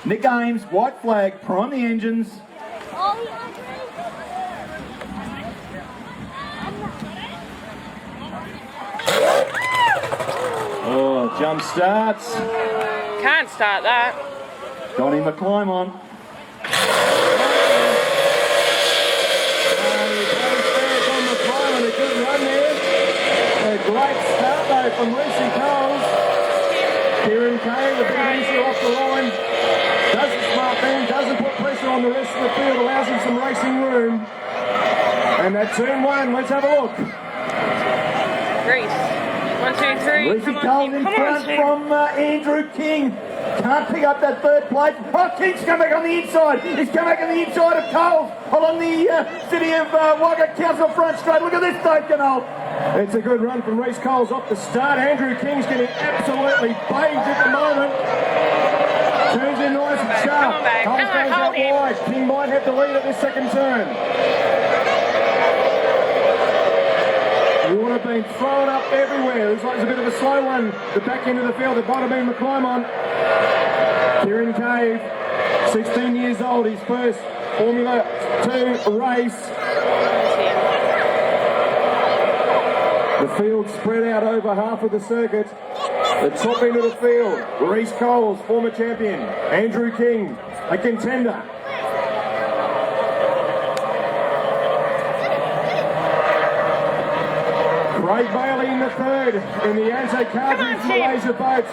The game's white flag, prime the engines. Oh, jump starts. Can't start that. Got him a climb on. A good run there. A great start though from Lucy Coles. Kieran Kay, the big issue off the line. Does the smart thing, doesn't put pressure on the rest of the field, allows him some racing room. And that turn one, let's have a look. Grease. 1, 2, 3. Lucy Coles in front from Andrew King. Can't pick up that third place. Oh, King's come back on the inside. He's come back on the inside of Coles along the City of Wagga Council front straight. Look at this Dave Canal. It's a good run from Reece Coles off the start. Andrew King's getting absolutely bathed at the moment. Turns in nice and sharp. Coles goes out wide. King might have the lead at this second turn. Water being thrown up everywhere. Looks like it's a bit of a slow one. The back end of the field, it might have been the climb on. Kieran Cave, 16 years old, his first Formula 2 race. The field spread out over half of the circuit. The top end of the field, Reece Coles, former champion. Andrew King, a contender. Craig Bailey in the third in the anti-cartridge Malaysia boat.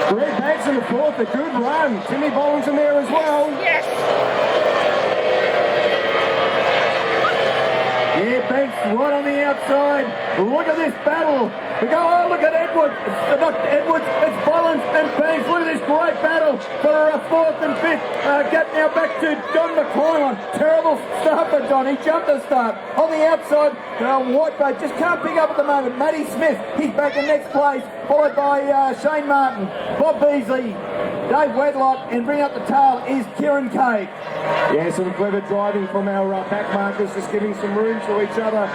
Greg Banks in the fourth, a good run. Timmy Bollins in there as well. Yes. Yeah, Banks right on the outside. Look at this battle. We go, oh, look at Edwards. Not Edwards, it's Bollins and Banks. Look at this great battle for fourth and fifth. Get now back to Don McClymon. Terrible start for Don. He jumped the start. On the outside, White Boat just can't pick up at the moment. Matty Smith, he's back in next place, followed by Shane Martin, Bob Beasley, Dave Wedlock, and bring up the tail is Kieran Cave. Yeah, some clever driving from our back markers, just giving some room to each other.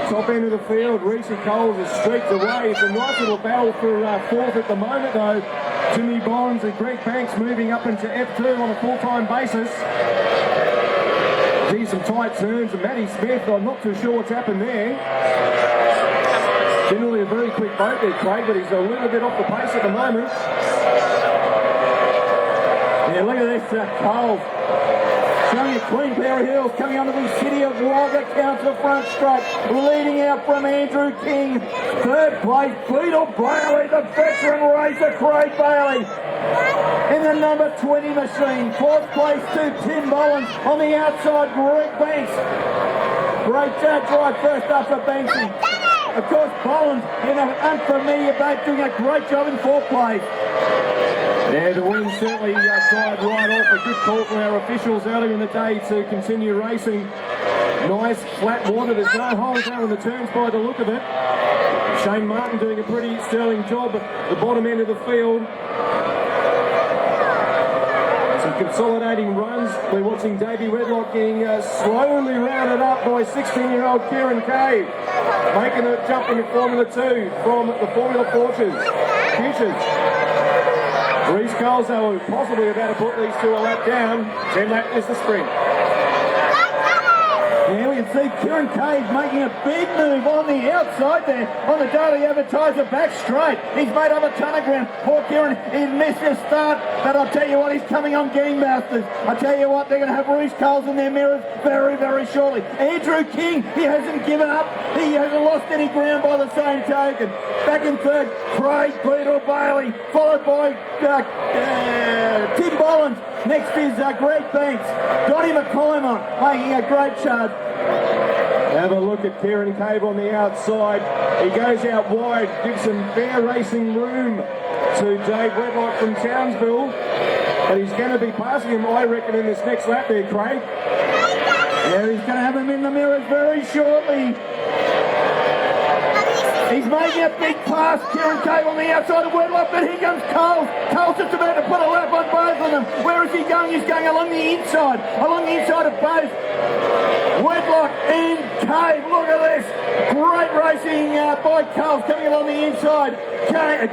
Top end of the field, Reece Coles has streaked away. It's a nice little battle for fourth at the moment though. Timmy Bonds and Greg Banks moving up into F2 on a full-time basis. See some tight turns, and Matty Smith, I'm not too sure what's happened there. Generally a very quick boat there, Craig, but he's a little bit off the pace at the moment. Yeah, look at this, Coles. Showing a clean pair of heels coming onto the City of Wagga Council front straight, leading out from Andrew King. Third place, Beetle Bailey, the veteran racer, Craig Bailey. In the number 20 machine, fourth place to Tim Bollins. On the outside, Greg Banks. Great drive first up for Banksy. Of course, Bollins in an unfamiliar boat doing a great job in fourth place. Yeah, the wind certainly died right off. A good call from our officials earlier in the day to continue racing. Nice flat water. There's no holes out in the turns by the look of it. Shane Martin doing a pretty sterling job at the bottom end of the field. Some consolidating runs. We're watching Davey Wedlock getting slowly rounded up by 16-year-old Kieran Cave, making a jump into Formula 2 from the Formula Futures. Reece Coles, though, possibly about to put these two a lap down. 10 lap is the sprint. Yeah, we can see Kieran Cave making a big move on the outside there on the Daily Advertiser back straight. He's made up a ton of ground. Poor Kieran, he missed his start, but I'll tell you what, he's coming on gangbusters. I'll tell you what, they're going to have Reece Coles in their mirrors very, very shortly. Andrew King, he hasn't given up. He hasn't lost any ground by the same token. Back in third, Craig Beetle Bailey, followed by Tim Bollins. Next is Greg Banks. Donnie McClymon making a great charge. Have a look at Kieran Cave on the outside. He goes out wide, gives some fair racing room to Dave Wedlock from Townsville. But he's going to be passing him, I reckon, in this next lap there, Craig. Yeah, he's going to have him in the mirrors very shortly. He's making a big pass, Kieran Cave on the outside of Wedlock, but here comes Coles. Coles just about to put a lap on both of them. Where is he going? He's going along the inside of both. Wedlock in Cave. Look at this. Great racing by Coles coming along the inside.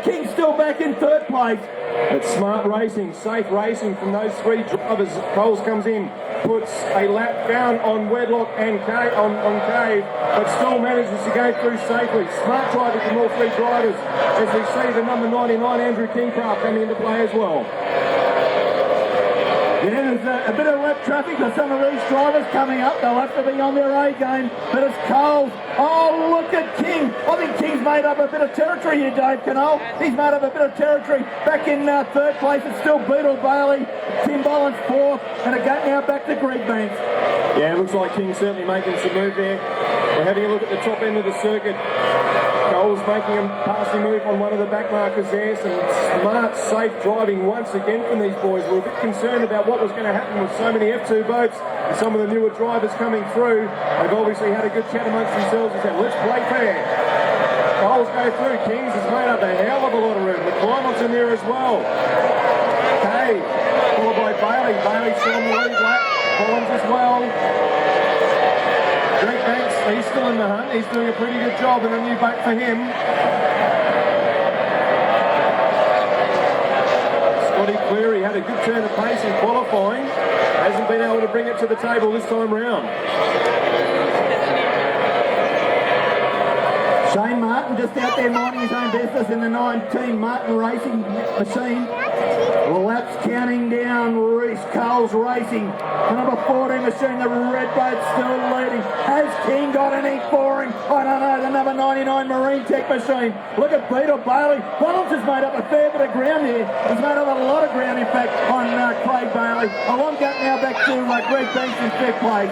King still back in third place. It's smart racing, safe racing from those three drivers. Coles comes in, puts a lap down on Wedlock and on Cave, but still manages to go through safely. Smart driving from all three drivers, as we see the number 99, Andrew Kingcraft, coming into play as well. Yeah, there's a bit of lap traffic for some of these drivers coming up. They'll have to be on their A game, but it's Coles. Oh, look at King. I think King's made up a bit of territory here, Dave Canole. He's made up a bit of territory. Back in third place, it's still Beetle Bailey. Tim Bollins fourth, and a gate now back to Greg Banks. Yeah, it looks like King's certainly making some move there. We're having a look at the top end of the circuit. Coles making a passing move on one of the back markers there. Some smart, safe driving once again from these boys. We're a bit concerned about what was going to happen with so many F2 boats and some of the newer drivers coming through. They've obviously had a good chat amongst themselves and said, let's play fair. Coles go through. Kings has made up a hell of a lot of room. The Climate's in there as well. Okay, followed by Bailey. Bailey still on the lead lap. Bollins as well. Greg Banks, he's still in the hunt. He's doing a pretty good job in a new boat for him. Scotty Cleary had a good turn of pace in qualifying. Hasn't been able to bring it to the table this time round. Shane Martin just out there minding his own business in the 19 Martin Racing machine. Laps counting down. Reese Coles racing. The number 14 machine, the red boat still leading. Has King got any for him? I don't know. The number 99 Marine Tech machine. Look at Peter Bailey. Bollins has made up a fair bit of ground here. He's made up a lot of ground, in fact, on Craig Bailey. A long gap now back to Greg Banks in fifth place.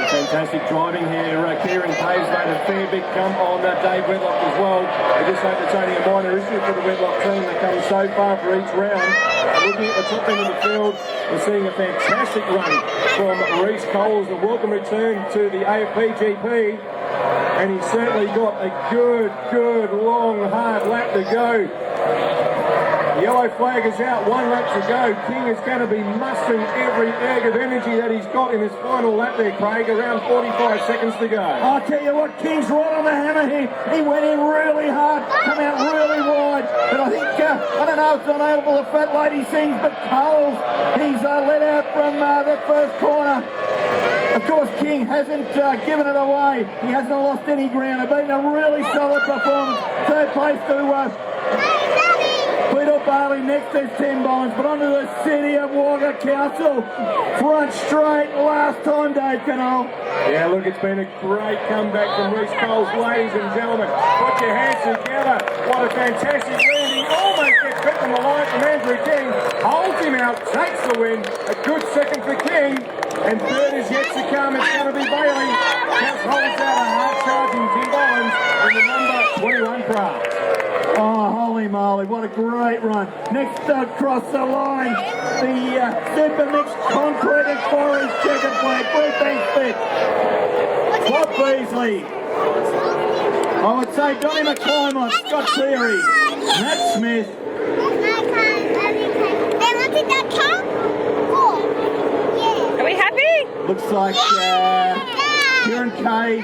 Fantastic driving here. Kieran Cave's made a fair big jump on Dave Wedlock as well. We just hope it's only a minor issue for the Wedlock team. They come so far for each round. Looking at the top end of the field, we're seeing a fantastic run from Reece Coles. A welcome return to the A.F.P.G.P. And he's certainly got a good, long, hard lap to go. The yellow flag is out, 1 lap to go. King is going to be mustering every erg of energy that he's got in his final lap there, Craig. Around 45 seconds to go. I'll tell you what, King's right on the hammer here. He went in really hard, come out really wide. But I think, I don't know if it's on Oval the Fat Lady sings, but Coles, he's let out from that first corner. Of course, King hasn't given it away. He hasn't lost any ground. It's been a really solid performance. Third place to Peter Bailey, next is Tim Bollins, but onto the City of Wagga Council. Front straight, last time, Dave Canole. Yeah, look, it's been a great comeback from Reece Coles, ladies and gentlemen. Put your hands together. What a fantastic landing. Almost gets bit on the line from Andrew King. Holds him out, takes the win. A good second for King. And third is yet to come. It's going to be Bailey. Just holds out a hard charging Tim Bollins in the number 21 craft. Oh, holy moly, what a great run. Next across the line, the Super Mix Concrete and Quarries checkered flag. Greg Banks fifth. Bob Beasley. I would say Donnie McClymont, Scott Cleary, Matt Smith. Are we happy? Looks like Kieran Cave.